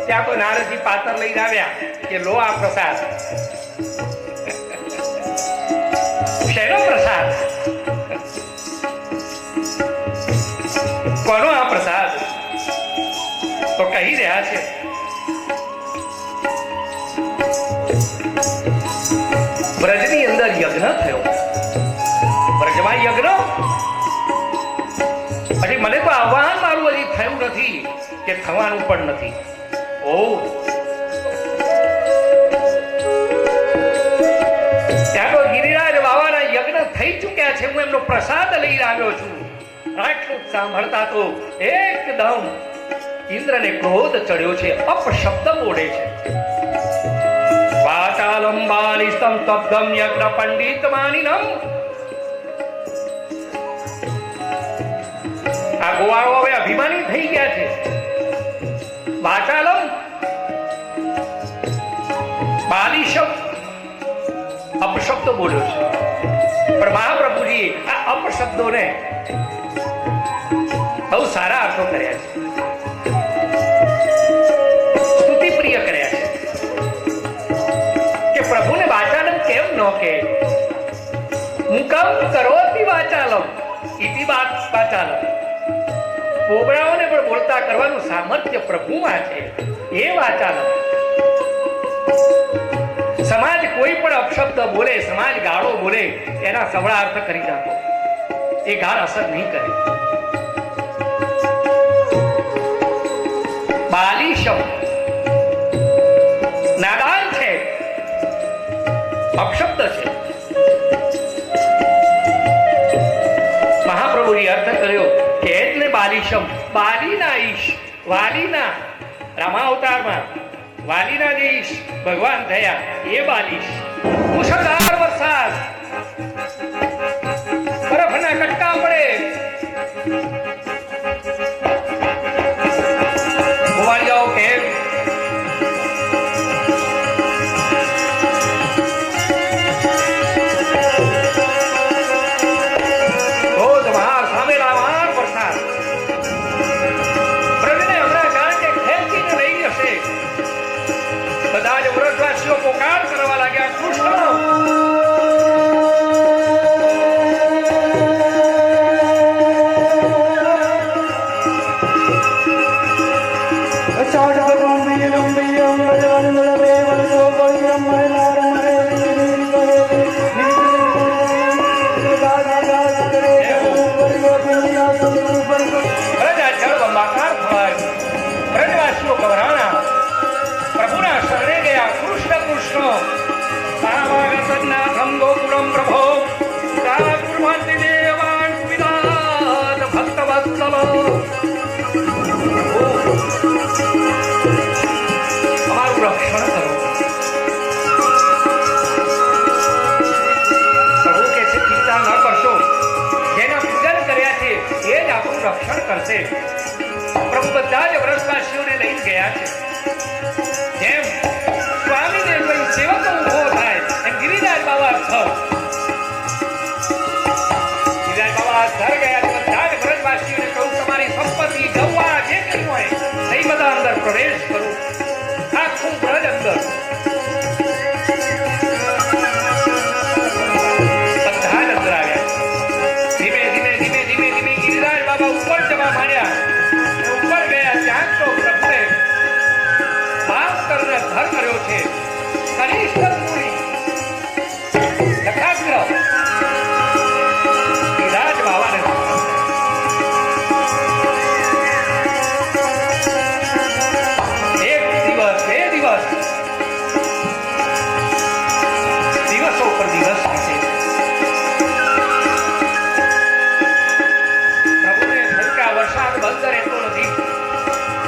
ત્યાં તો નારદજી પાતર લઈને આવ્યા કે લો આ પ્રસાદ. શેનો પ્રસાદ? કોનો આ પ્રસાદ? તો કહી રહ્યા છે બ્રજની અંદર યજ્ઞ થયો. બ્રજમાં યજ્ઞ. પછી મને તો આહ્વાન મારું હજી થયું નથી કે થવાનું પણ નથી. ઓ ત્યાં તો ગિરિરાજ બાવાના યજ્ઞ થઈ ચૂક્યા છે. હું એમનો પ્રસાદ લઈને આવ્યો છું. આટલું સાંભળતા તો એકદમ ઇન્દ્રને ક્રોધ ચડ્યો છે. અપશબ્દ બોલે છે. વાચાલમ બાલિસ્તમ તબ્ધમ યજ્ઞ પંડિત માનિનમ. આ ગોવાળો હવે અભિમાની થઈ ગયા છે. વાચાલમ બાલિશમ અપશબ્દ બોલ્યો છે. પણ મહાપ્રભુજી આ અપશબ્દોને બહુ સારા અર્થો કર્યા છે. સ્તુતિ પ્રિય કર્યા છે કે પ્રભુને વાચાલમ કેમ ન કે? મુકમ કરોતિ વાચાલમ ઇતિ વાચાલમ. પોબડાઓને પણ બોલતા કરવાનું સામર્થ્ય પ્રભુમાં છે. એ વાચાલમ. સમાજ કોઈ પણ અપશબ્દ બોલે, સમાજ ગાળો બોલે, એના સવળા અર્થ કરી નાખો. એ ગાળ અસર નહીં કરે. બાલિશમ નાદાન છે, અપશબ્દ છે. મહાપ્રભુજી અર્થ કર્યો કે એટલે બાલિશમ બાલીના ઈશ. વાલીના રામાવતારમાં વાલીના જે ઈશ ભગવાન થયા એ બાલિશ. મુશળધાર વરસાદ, બરફના કટકા પડે, ગોવાળિયાઓ કેમ ધોધમાર સામેલામાર વરસાદ. પ્રભુને હમણાં જાણે કે ખેંચીને લઈ જશે. બધા જ વ્રજવાસીઓ પોકાર કરવા લાગ્યા કૃષ્ણ. વ્રજવાસીઓ ગભરાણા, પ્રભુના શરણે ગયા. કૃષ્ણ કૃષ્ણ સામાગતનાથમ ગોકુલમ પ્રભો કુર્વન્તિ દેવાન વિદાત ભક્તવત્સલ. અમારું રક્ષણ કરો. પ્રભુ કે છે ચિંતા ન કરશો. જેના પૂજન કર્યા છે એ જ આપણું રક્ષણ કરશે. પ્રભુ બધા જ વ્રજવાસીઓને લઈ ગયા છે. જેમ સ્વામીને કોઈ સેવક ઉભો થાય એમ ગિરિરાજ બાબા ઘર ગયા. બધા જ વ્રજવાસીઓને કહું તમારી સંપત્તિ ગૌવા જે કંઈ હોય એ બધા અંદર પ્રવેશ કરો. આખું વ્રજ અંદર બધા જ અંદર આવ્યા. ધીમે ધીમે ધીમે ધીમે ધીમે ગિરિરાજ બાબા ઉપર જવા માંડ્યા. ઉપર ગયા ત્યાં તો પ્રભુએ માફ કરીને ધર કર્યો છે. કનિષ્ઠ મુનિ લખાગ્રહ ગિરિરાજ બાબાને એક દિવસ બે દિવસ દિવસો પર દિવસ છે. પ્રભુને થયું કે આ વરસાદ બંધ રહેતો નથી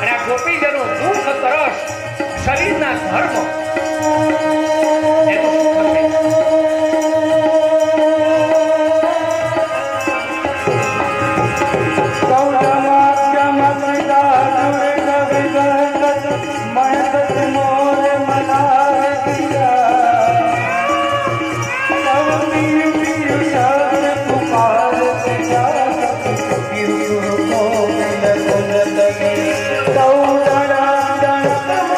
અને આ ગોપીજનો દુઃખ તરસ શરીરના ધર્મ એનું સુખ છે. Thank you.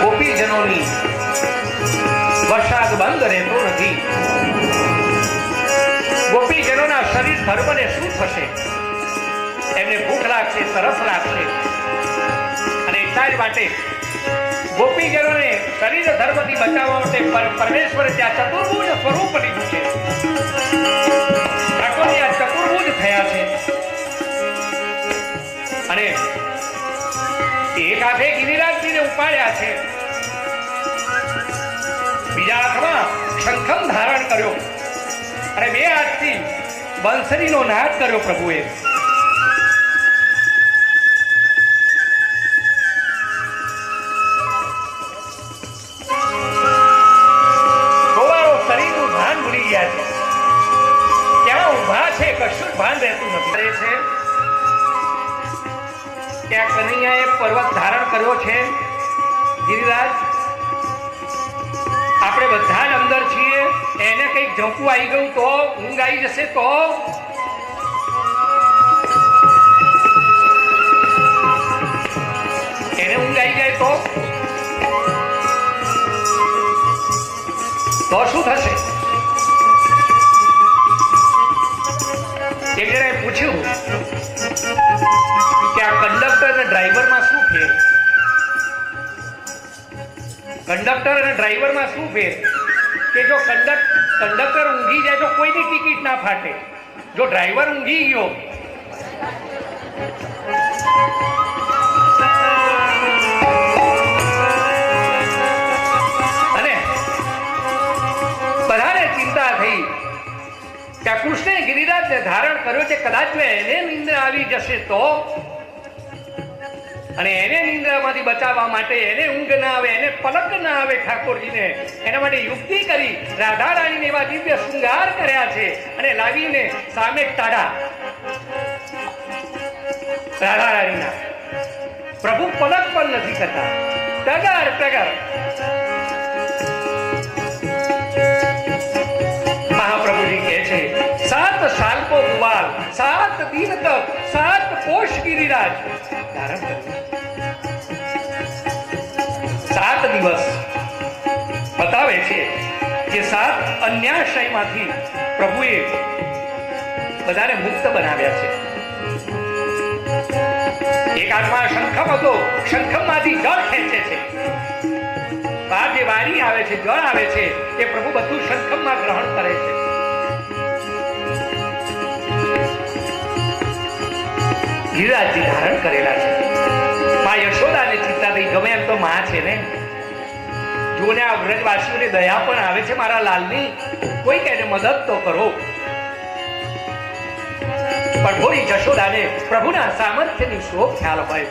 ગોપીજનોની વરસાદ બંધ રહેતો નથી. ગોપીજનોના શરીર ધર્મને શું થશે? એમને ભૂખ લાગશે, તરસ લાગશે, અને એટલા જ માટે ગોપીજનોને શરીર ધર્મથી બચાવવા માટે પરમેશ્વરે ત્યાં ચતુર્ભુજ સ્વરૂપ લીધું છે. ઠાકોરજી આ ચતુર્ભુજ થયા છે અને એક હાથે ગિરિરાજજીને ઉપાડ્યા છે, બીજા હાથમાં શંખમ ધારણ કર્યો અને બે હાથથી બંસરીનો નાદ કર્યો પ્રભુએ. કશું ભાન રહેતું નથી. ત્યાં કનૈયાએ પર્વત ધારણ કર્યો છે. ગિરિરાજ, આપણે બધા જ અંદર છીએ. એને કંઈક ઝંપું આવી ગયું તો, ઊંઘ આવી જશે તો, એને ઊંઘ આવી જાય તો શું થશે? એક જણાએ પૂછ્યું કે આ કંડક્ટર અને ડ્રાઈવરમાં શું ફેર? કંડક્ટર અને ડ્રાઈવરમાં શું ફેર? કે જો કંડક્ટર ઊંઘી જાય તો કોઈની ટિકિટ ના ફાટે. જો ડ્રાઈવર ઊંઘી ગયો અને બધાને ચિંતા થઈ કે કૃષ્ણે ગિરિરાજને ધારણ કર્યો છે, કદાચ એને નિંદ્રા આવી જશે તો, અને એને નિંદ્રામાંથી બચાવવા માટે, એને ઊંઘ ના આવે, એને પલક ના આવે ઠાકોરજીને, એના માટે યુક્તિ કરી રાધા રાણીને એવા દિવ્ય શૃંગાર કર્યા છે અને લાવીને સામે ટાળા રાધા રાણીના. પ્રભુ પલક પણ નથી કરતા, ટગર ટગર. महाप्रभु जी कहे छे 7 साल को गुवाल 7 दिन तक 7 कोष गिरिराज धारण કર્યું. 7 દિવસ બતાવે છે કે 7 અન્યાશ્રયમાંથી પ્રભુએ બધાને મુક્ત બનાવ્યા છે. એક હાથમાં શંખમ હતો, શંખમમાંથી જળ ખેંચે છે. બહાર જે વારી આવે છે, જળ આવે છે, એ પ્રભુ બધું શંખમમાં ગ્રહણ કરે છે. ગિરિરાજજી ધારણ કરેલા છે. માં યશોદાને ચિંતા થઈ, ગમે એમ તો માં છે ને, જોને આ વ્રજવાસીઓને દયા પણ આવે છે મારા લાલની, કોઈ કે મદદ તો કરો. પણ થોડી જશોદાને પ્રભુના સામર્થ્યની શોખ ખ્યાલ હોય.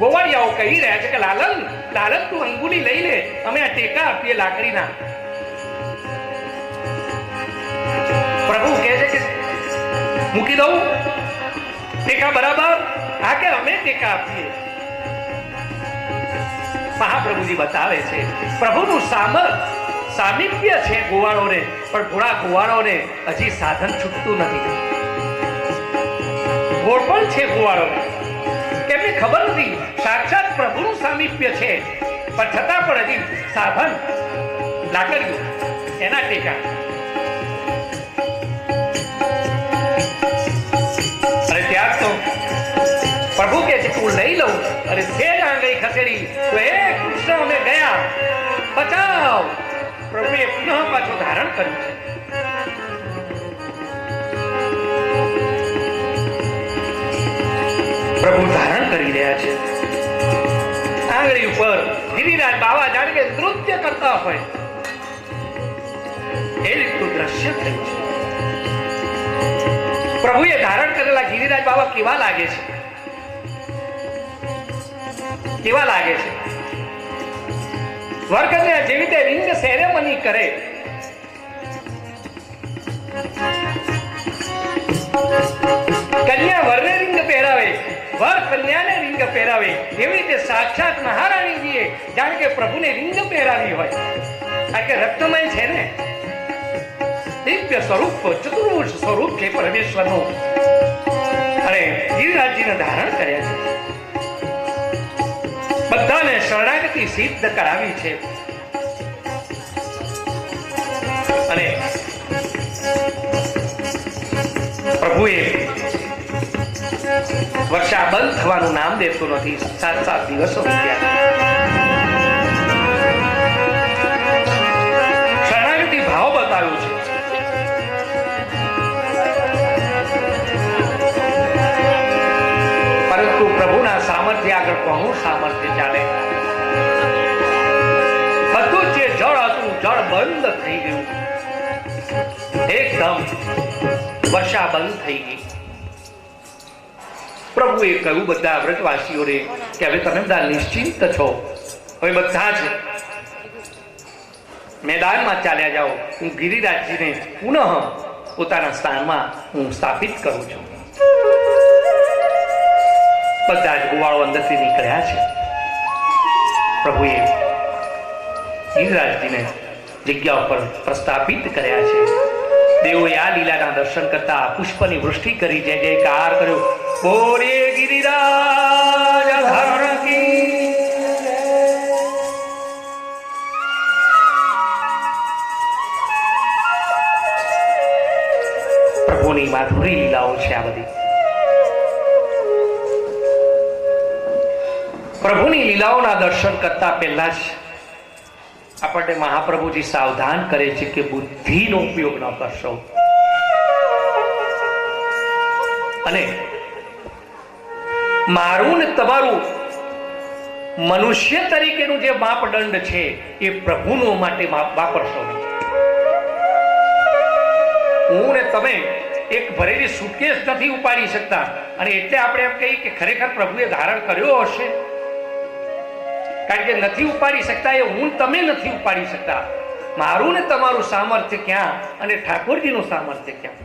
ગોવાળિયાઓ કહી રહ્યા છે કે લાલન લાલન તું અંગુલી લઈ લે, અમે આ ટેકા આપીએ લાકડીના. પ્રભુ કહે છે કે મૂકી દઉં ટેકા બરાબર? હા કે અમે ટેકા આપીએ. મહાપ્રભુજી બતાવે છે પ્રભુનું સામીપ્ય છે ગોવાળોને, પણ થોડા ગોવાળોને હજી સાધન છૂટતું નથી. ગોળ પણ છે ગોવાળોને, એમને ખબર નથી સાક્ષાત પ્રભુનું સામીપ્ય છે, પણ છતાં પણ હજી સાધન લાકડીઓ એના ટેકા. અને ત્યાર તો પ્રભુ કે છે હું લઈ લઉં, અને સેજ આંગળી ખસેડી તો એ કૃષ્ણ અમે ગયા, બચાવ. પ્રભુએ પુનઃ પાછું ધારણ કર્યું છે. પ્રભુ ધારણ કરી રહ્યા છે. આંગળી ઉપર ગિરિરાજ બાવા જાણે કે નૃત્ય કરતા હોય એ રીતનું દ્રશ્ય થયું છે. પ્રભુએ ધારણ કરેલા ગિરિરાજ બાવા કેવા લાગે છે? કેવા લાગે છે? વરકન્યા જેવી રીતે રિંગ સેરેમની કરે, કન્યા વરને રિંગ પહેરાવે વર કન્યાને રિંગ પહેરાવે એવી રીતે સાક્ષાત મહારાણીજીએ જાણે કે પ્રભુને રિંગ પહેરાવી હોય. કારણ કે રત્નમય છે ને, દિવ્ય સ્વરૂપ, ચતુર્ભુજ સ્વરૂપ છે પરમેશ્વરનું. અને ગિરિરાજજીને ધારણ કર્યા છે, બધાને શરણાગતિ સિદ્ધ કરાવી છે. અને પ્રભુએ વર્ષા બંધ થવાનું નામ દેતું નથી. 7 દિવસો શરણાગતિ ભાવ બતાવ્યો છે. પરંતુ પ્રભુના સામર્થ્ય આગળ કોનું સામર્થ્ય ચાલે? બધું જે જળ હતું જળ બંધ થઈ ગયું, એકદમ વર્ષા બંધ થઈ ગઈ. પ્રભુએ કહ્યું બધા વ્રતવાસીઓને કે હવે તમે બધા નિશ્ચિંત છો, હવે બધા જ મેદાનમાં ચાલ્યા જાઓ. હું ગિરિરાજજીને પુનઃ પોતાના સ્થાનમાં હું સ્થાપિત કરું છું. બધા જ ગોવાળો અંદરથી નીકળ્યા છે. પ્રભુએ ગિરિરાજજીને જગ્યા ઉપર પ્રસ્થાપિત કર્યા છે. દેવોએ આ લીલાના દર્શન કરતા પુષ્પની વૃષ્ટિ કરી, જય જયકાર કર્યો. બોલે ગિરિરાજ ધરણ કી. પ્રભુની માધુરી લીલાઓ છે આ બધી. પ્રભુની લીલાઓના દર્શન કરતા પહેલા જ આપણને મહાપ્રભુજી સાવધાન કરે છે કે બુદ્ધિનો ઉપયોગ ન કરશો. અને મારું ને તમારું મનુષ્ય તરીકેનું જે માપદંડ છે એ પ્રભુનો માટે વાપરશો નહીં. હું ને તમે એક ભરેલી સુટકેસ નથી ઉપાડી શકતા, અને એટલે આપણે એમ કહીએ કે ખરેખર પ્રભુએ ધારણ કર્યો હશે. કારણ કે નથી ઉપાડી શકતા એ હું તમે નથી ઉપાડી શકતા. મારું ને તમારું સામર્થ્ય ક્યાં અને ઠાકોરજીનું સામર્થ્ય ક્યાં?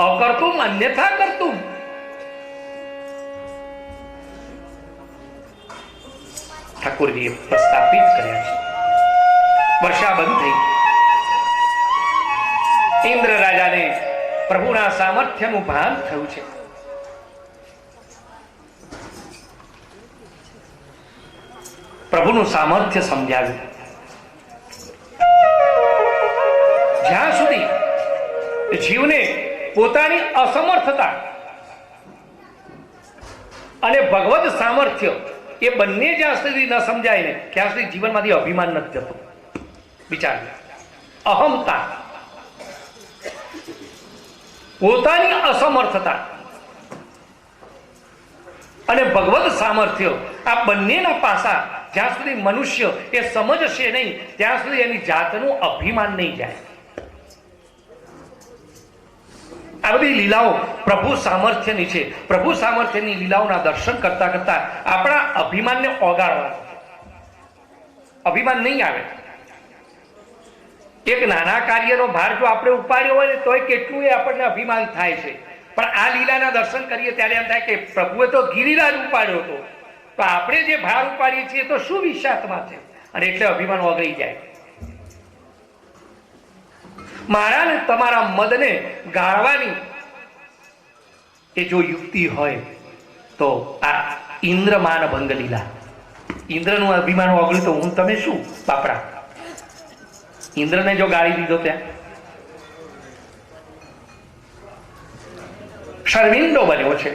અકર્તુમ અન્યથા કરતુમ. ઠાકોરજીએ પ્રસ્થાપિત કર્યા છે. વર્ષા બંધ થઈ. ઇન્દ્ર રાજાને પ્રભુના સામર્થ્યનું ભાન થયું છે. પ્રભુનું સામર્થ્ય સમજાવ્યું. જ્યાં સુધી જીવને પોતાની અસમર્થતા અને ભગવદ સામર્થ્ય એ બંને જ્યાં સુધી ન સમજાય ને ત્યાં સુધી જીવનમાંથી અભિમાન નથી જતું. વિચાર, અહમતા, પોતાની અસમર્થતા અને ભગવદ સામર્થ્ય, આ બંનેના પાસા જ્યાં સુધી મનુષ્ય એ સમજશે નહીં ત્યાં સુધી એની જાતનું અભિમાન નહીં જાય. આ બધી લીલાઓ પ્રભુ સામર્થ્યની છે. પ્રભુ સામર્થ્યની લીલાઓના દર્શન કરતા કરતા આપણા અભિમાનને ઓગાળવા. અભિમાન નહીં આવે. એક નાના કાર્યનો ભાર જો આપણે ઉપાડ્યો હોય ને તોય કેટલું એ આપણને અભિમાન થાય છે. પણ આ લીલાના દર્શન કરીએ ત્યારે એમ થાય કે પ્રભુએ તો ગિરિરાજ ઉપાડ્યો હતો, તો આપણે જે ભાર ઉપાડીએ છીએ તો શું વિશાત્મા છે, અને એટલે અભિમાન ઓગળી જાય. મારા ને તમારા મદને ગાળવાની એ જો યુક્તિ હોય તો આ ઇન્દ્રમાન ભંગ લીલા. ઇન્દ્રનું અભિમાન ઓગળ્યું તો હું તમે શું બાપડા? ઇન્દ્રને જો ગાળી દીધો ત્યાં શર્મિંદો બન્યો છે.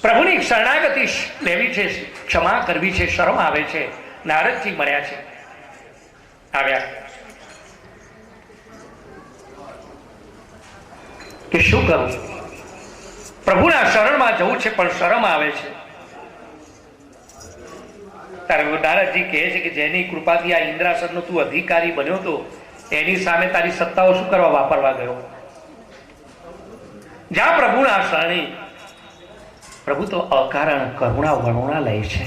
પ્રભુની શરણાગતિ લેવી છે, ક્ષમા કરવી છે, શરમ આવે છે. નારદજી મળ્યા છે, આવ્યા કે શું કરું? પ્રભુના શરણમાં જવું છે પણ શરમ આવે છે. તારે નારદજી કહે છે કે જેની કૃપાથી આ ઇન્દ્રાસનનો તું અધિકારી બન્યો તો એની સામે તારી સત્તાઓ શું કરવા વાપરવા ગયો? જ્યાં પ્રભુના શરણે, પ્રભુ તો અકારણ કરુણા વરુણા લે છે.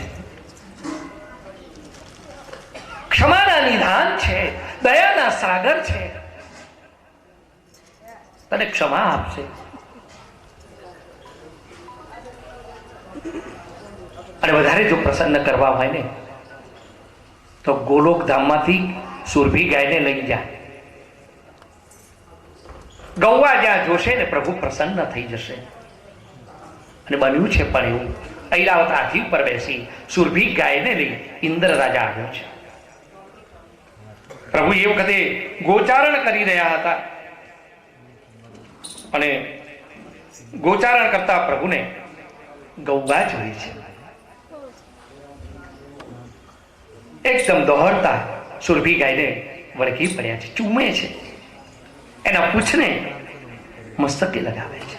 ક્ષમાના નિધાન છે, દયાના સાગર છે. તને ક્ષમા આપશે. અને વધારે જો પ્રસન્ન કરવા હોય ને તો ગોલોક ધામમાંથી સુરભી ગાયને લઈ જાય. ગૌવા જ્યાં જોશે ને પ્રભુ પ્રસન્ન થઈ જશે. અને બન્યું છે પણ એવું. ઐરાવત હાથી ઉપર બેસી સુરભી ગાયને લઈ ઇન્દ્ર રાજા આવ્યો છે. પ્રભુ એ વખતે ગોચારણ કરી રહ્યા હતા અને ગોચારણ કરતા પ્રભુને ગૌવા જોઈ છે. એકદમ દોહરતા સુરભી ગાયને વળગી પડ્યા છે, ચૂમે છે, એના પૂંછને મસ્તકે લગાવે છે.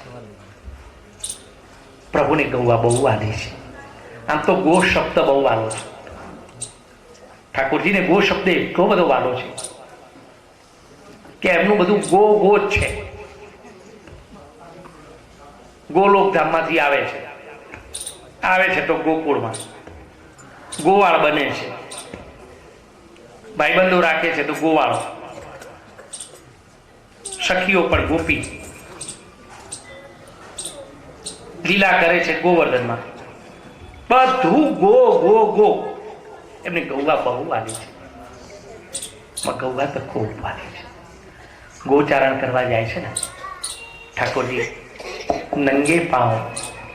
પ્રભુને ગૌવા બહુ વાલે છે. આમ તો ગો શબ્દ બહુ વાલો છે. ઠાકોરજીને ગો શબ્દ એટલો બધો વાલો છે કે એમનું બધું ગો ગો જ છે. ગોલોક ધામમાંથી આવે છે તો ગોકુળમાં ગોવાળ બને છે. ભાઈબંધો રાખે છે તો ગોવાળો, સખીઓ પણ ગોપી, લીલા કરે છે ગોવર્ધનમાં. બધું ગો ગો ગો. એમને ગૌવા બહુ વાલી છે. ગૌવા તો ખૂબ વાલી છે. ગોચારણ કરવા જાય છે ને ઠાકોરજી નંગે પાંવ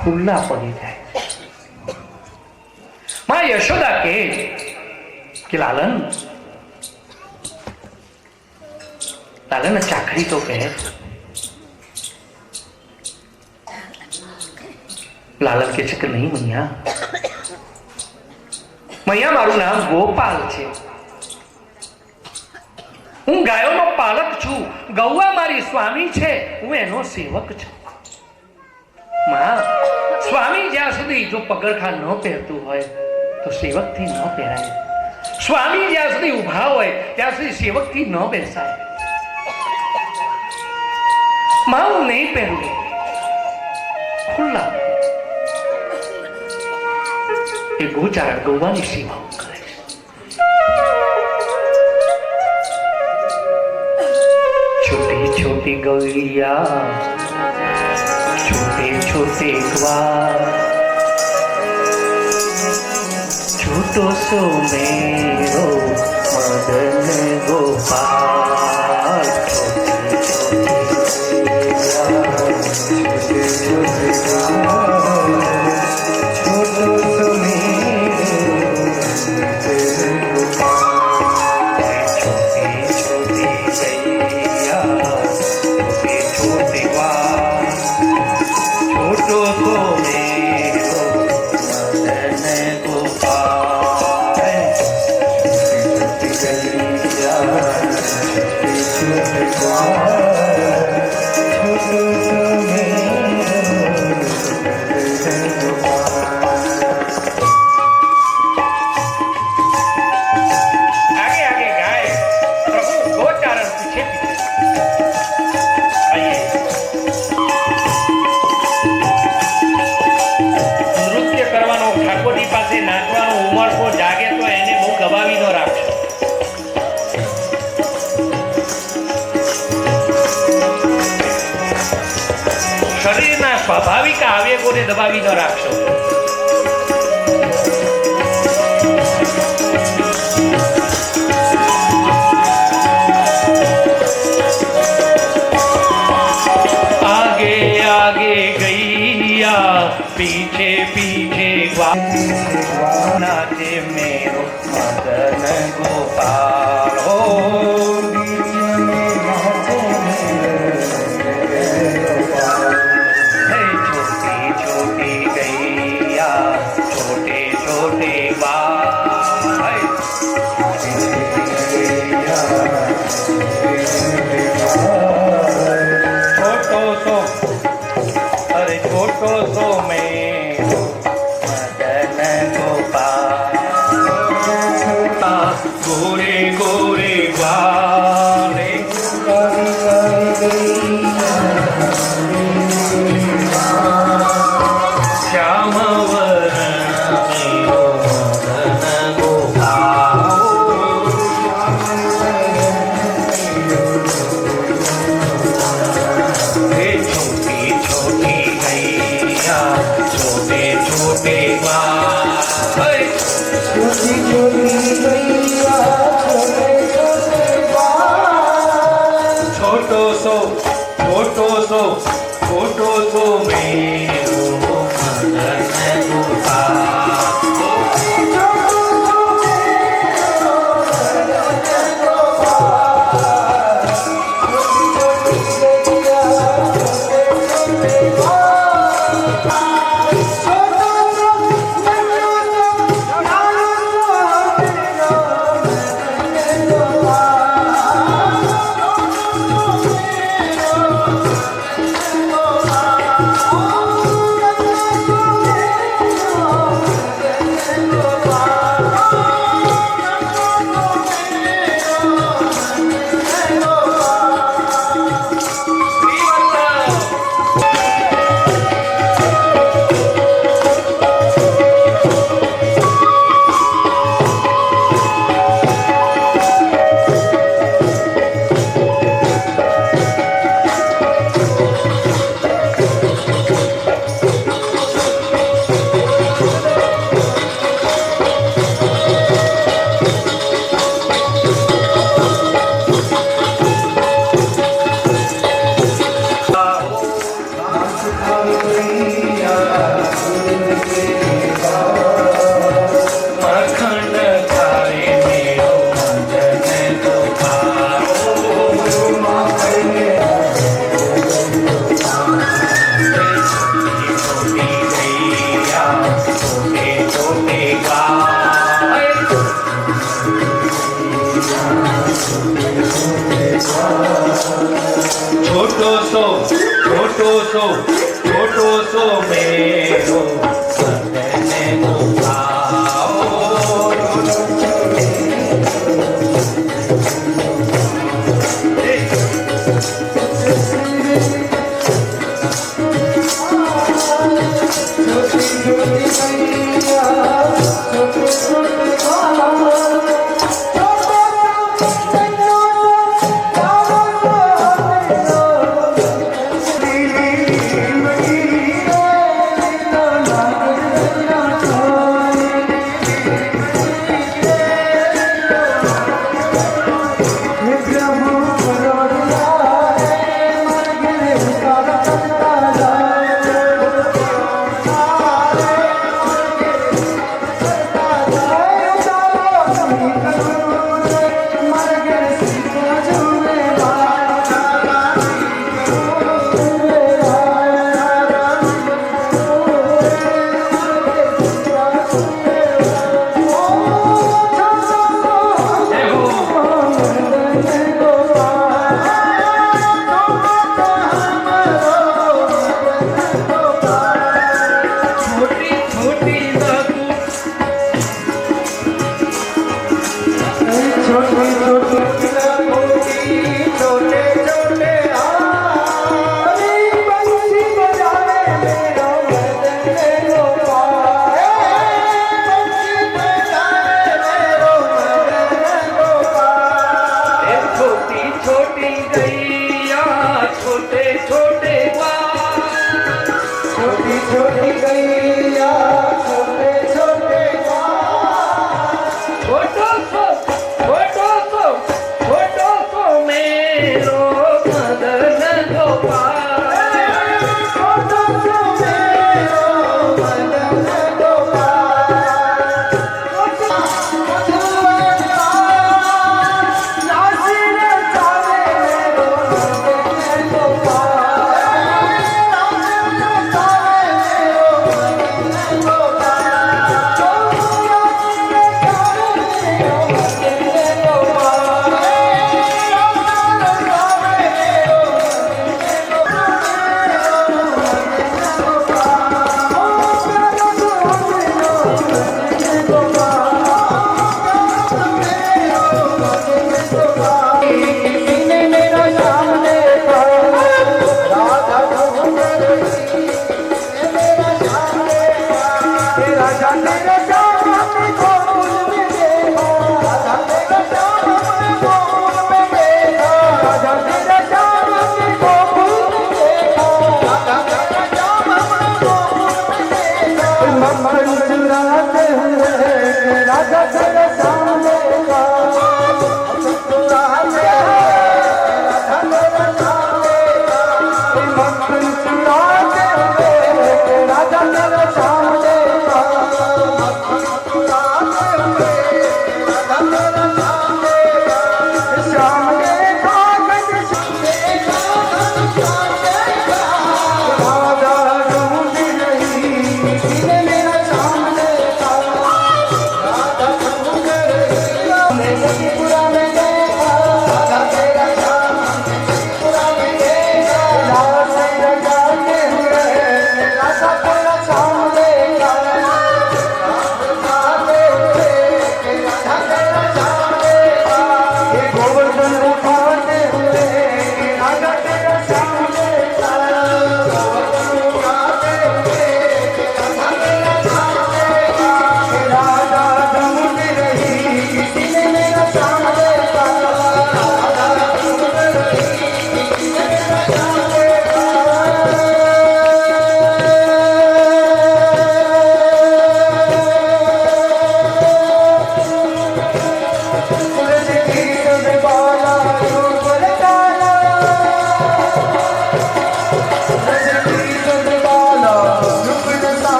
ખુલ્લા પડી જાય. માં યશોદા કે લાલન ચાકરી તો કહે. લાલન કે છે કે નહીં મૈયા, મારું નામ ગોપાલ છે. હું ગાયોનો પાલક છું. ગૌવા મારી સ્વામી છે, હું એનો સેવક છું. માં, સ્વામી જ્યાં સુધી જો પગરખા ન પહેરતું હોય તો સેવકથી ન પહેરાય. સ્વામી જ્યાં સુધી ઉભા હોય ત્યાં સુધી સેવકથી ન બેસાય. માં, હું નહીં પહેરું, ખુલ્લા. એ ગોચારણ ગૌવાની સેવાઓ કરે છે. छोटी छोटी गौरिया, छोटे छोटे ग्वाल, छोटो सो मेरो मदन गोपाल. छोटे छोटे छोटो सो સ્વાભાવિક આવેગોને દબાવી ન રાખશો. આગે આગે ગૈયા, પીછે પીછે નાચે મેરો મદન ગોપાલ. गोरे गोरे वाले श्याम छोटे छोटे गैया, छोटे छोटे छोटो सो मेरो मदन गोपाल। छोटो सो मेरो मदन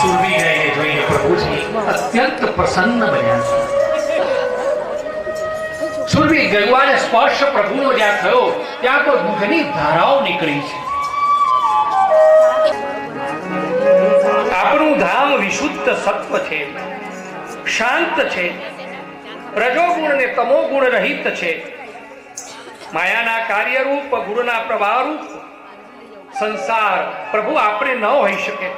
સુરવીરાયને જોઈને પ્રભુજી અત્યંત પ્રસન્ન બન્યા. સુરવીર ગંગાને સ્પર્શ પ્રભુનો જ્યાં થયો ત્યાં તો દૂધની ધારાઓ નીકળી છે. આપણું ધામ વિશુદ્ધ સત્વ છે, શાંત છે, રજોગુણ ને તમોગુણ રહિત છે. માયાના કાર્યરૂપ, ગુણના પ્રવાહરૂપ સંસાર પ્રભુ આપણે ન હોઈ શકે.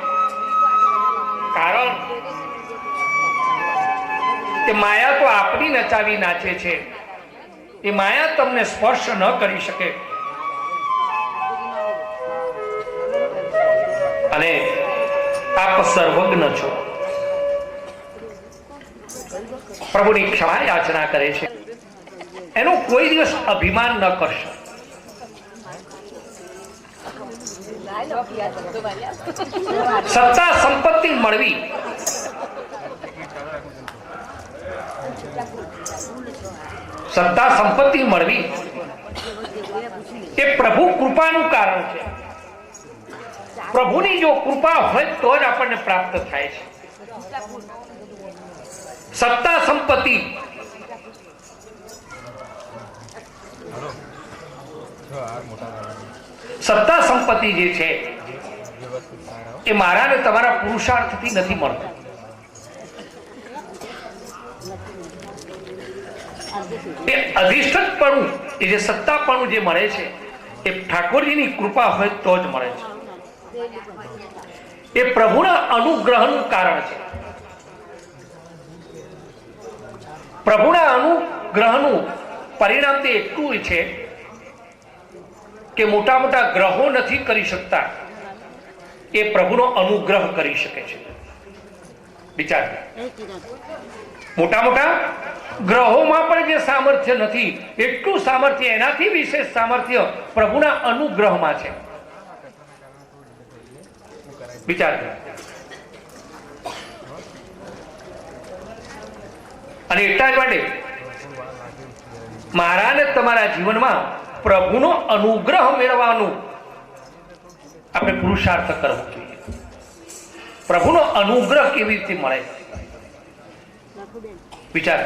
કારણ કે માયા તો આપણી નચાવી નાચે છે. એ માયા તમને સ્પર્શ ન કરી શકે. અને આપ સર્વજ્ઞ છો. પ્રભુની ક્ષમા યાચના કરે છે. એનો કોઈ દિવસ અભિમાન ન કરશો. સત્તા સંપત્તિ મળવી એ પ્રભુ કૃપાનું કારણ છે. પ્રભુની જો કૃપા હોય તો જ આપણને પ્રાપ્ત થાય છે. સત્તા સંપત્તિ જે છે એ મારા ને તમારા પુરુષાર્થથી નથી મળતું. એ અધિષ્ઠિતપણું, એ જે સત્તાપણું જે મળે છે એ ઠાકોરજીની કૃપા હોય તો જ મળે છે. એ પ્રભુના અનુગ્રહનું કારણ છે. પ્રભુના અનુગ્રહનું પરિણામ તે એટલું છે કે મોટા મોટા ગ્રહો નથી કરી શકતા, એ પ્રભુનો અનુગ્રહ કરી શકે છે. વિચાર, મોટા મોટા ગ્રહોમાં પણ જે સામર્થ્ય નથી એટલું સામર્થ્ય, એનાથી વિશેષ સામર્થ્ય પ્રભુના અનુગ્રહમાં છે. વિચાર. અને એટલા જ માટે મારા ને તમારા જીવનમાં પ્રભુનો અનુગ્રહ મેળવવાનું આપણે પુરુષાર્થ કરવો જોઈએ. પ્રભુનો અનુગ્રહ કેવી રીતે મળે વિચાર.